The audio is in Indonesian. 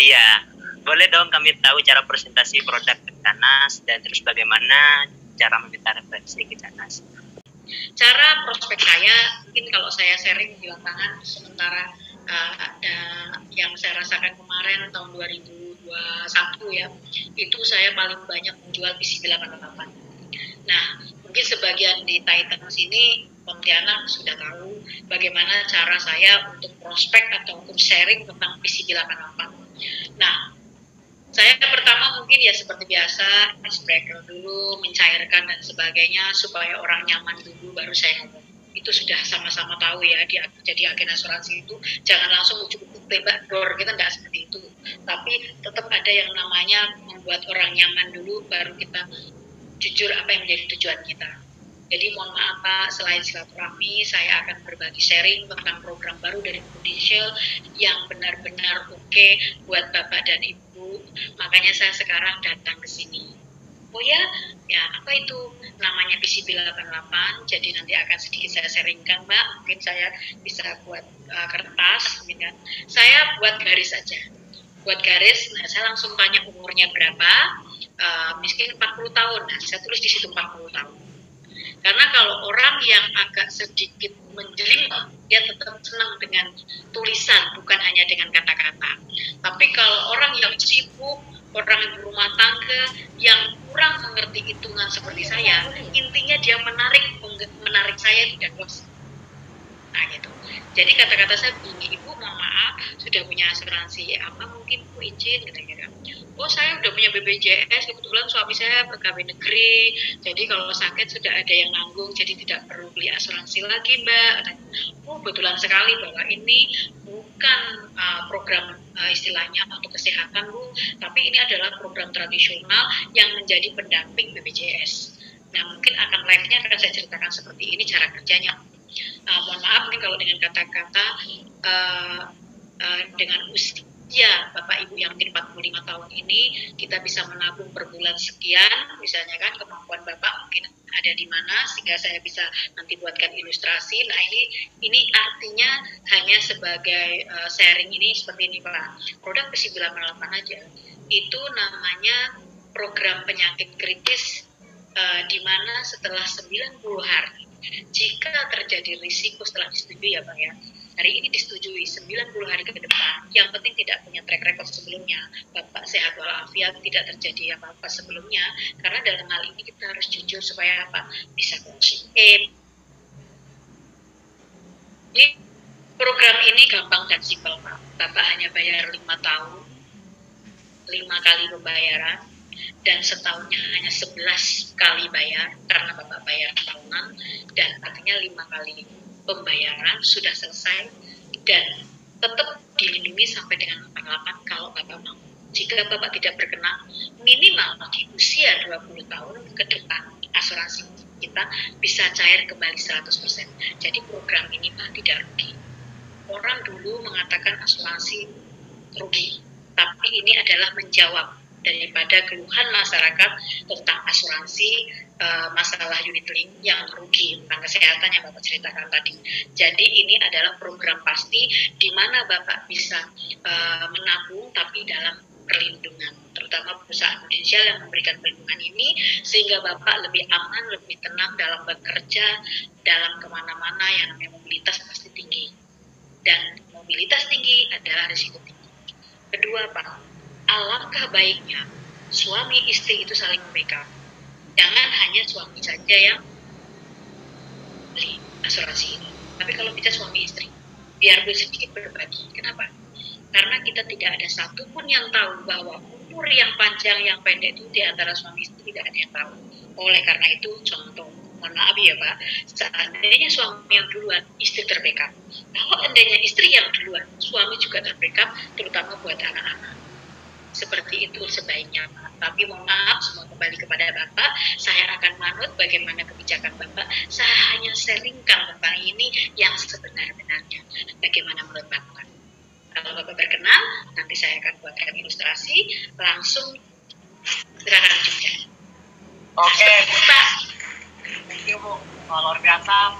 Iya, boleh dong kami tahu cara presentasi produk Kecanas dan terus bagaimana cara meminta referensi Kecanas. Cara prospek saya, mungkin kalau saya sharing di lapangan, sementara ada yang saya rasakan kemarin tahun 2021 ya, itu saya paling banyak menjual PCB 88. Nah, mungkin sebagian di Titan sini, Pontianak sudah tahu bagaimana cara saya untuk prospek atau untuk sharing tentang PCB 88. Nah, saya pertama mungkin ya seperti biasa, icebreaker dulu, mencairkan dan sebagainya, supaya orang nyaman dulu baru saya ngomong. Itu sudah sama-sama tahu ya, jadi agen asuransi itu jangan langsung ujuk-ujuk tembak dor, kita nggak seperti itu. Tapi tetap ada yang namanya membuat orang nyaman dulu, baru kita jujur apa yang menjadi tujuan kita. Jadi mohon maaf Pak, selain silaturahmi, saya akan berbagi sharing tentang program baru dari Prudential yang benar-benar oke buat Bapak dan Ibu. Makanya saya sekarang datang ke sini. Oh ya apa itu namanya PCB 88, jadi nanti akan sedikit saya sharingkan Mbak, mungkin saya bisa buat kertas, gitu kan. Saya buat garis saja. Buat garis, nah saya langsung tanya umurnya berapa, mungkin 40 tahun, nah saya tulis di situ 40 tahun. Karena kalau orang yang agak sedikit menjelimet, dia tetap senang dengan tulisan, bukan hanya dengan kata-kata. Tapi kalau orang yang sibuk, orang yang berumah tangga, yang kurang mengerti hitungan seperti saya, intinya dia menarik saya tidak close. Nah gitu. Jadi kata-kata saya begini, Ibu mohon maaf, sudah punya asuransi apa mungkin Bu izin gitu-gitu. Oh saya udah punya BPJS, kebetulan suami saya pegawai negeri, jadi kalau sakit sudah ada yang nanggung, jadi tidak perlu beli asuransi lagi Mbak. Oh kebetulan sekali bahwa ini bukan program istilahnya untuk kesehatan Bu, tapi ini adalah program tradisional yang menjadi pendamping BPJS. Nah mungkin akan live-nya akan saya ceritakan seperti ini cara kerjanya. Mohon maaf nih kalau dengan kata-kata dengan usia Bapak Ibu yang mungkin 45 tahun ini kita bisa menabung per bulan sekian, misalnya kan kemampuan Bapak mungkin ada di mana sehingga saya bisa nanti buatkan ilustrasi. Nah ini artinya hanya sebagai sharing ini seperti ini Pak. Produk PCB 88 aja itu namanya program penyakit kritis di mana setelah 90 hari jika terjadi risiko setelah disetujui ya Pak ya, hari ini disetujui 90 hari ke depan, yang penting tidak punya track record sebelumnya, Bapak sehat walafiat, tidak terjadi apa-apa sebelumnya, karena dalam hal ini kita harus jujur supaya apa, bisa closing. Jadi program ini gampang dan simpel Pak, Bapak hanya bayar 5 tahun, 5 kali pembayaran, dan setahunnya hanya 11 kali bayar karena Bapak bayar tahunan, dan artinya 5 kali pembayaran sudah selesai dan tetap dilindungi sampai dengan 88 kalau Bapak mau. Jika Bapak tidak berkenan, minimal di usia 20 tahun ke depan asuransi kita bisa cair kembali 100%. Jadi program ini Pak tidak rugi. Orang dulu mengatakan asuransi rugi, tapi ini adalah menjawab daripada keluhan masyarakat tentang asuransi masalah unit link yang rugi tentang kesehatan yang Bapak ceritakan tadi. Jadi ini adalah program pasti di mana Bapak bisa menabung tapi dalam perlindungan, terutama perusahaan Prudential yang memberikan perlindungan ini sehingga Bapak lebih aman, lebih tenang dalam bekerja, dalam kemana-mana yang namanya mobilitas pasti tinggi, dan mobilitas tinggi adalah risiko tinggi. Kedua Pak, alangkah baiknya suami istri itu saling membackup. Jangan hanya suami saja yang beli asuransi ini. Tapi kalau kita suami istri, biar sedikit berbagi. Kenapa? Karena kita tidak ada satupun yang tahu bahwa umur yang panjang, yang pendek itu di antara suami istri tidak ada yang tahu. Oleh karena itu, contoh, mohon maaf ya Pak, seandainya suami yang duluan, istri terbackup. Kalau seandainya istri yang duluan, suami juga terbackup, terutama buat anak-anak. Seperti itu sebaiknya Pak. Tapi mohon maaf, semua kembali kepada Bapak. Saya akan manut bagaimana kebijakan Bapak. Saya hanya sharingkan tentang ini yang sebenar-benarnya. Bagaimana menurut Bapak? Kalau Bapak berkenan, nanti saya akan buatkan ilustrasi. Langsung silakan juga. Oke, Pak. Thank you Bu. Luar biasa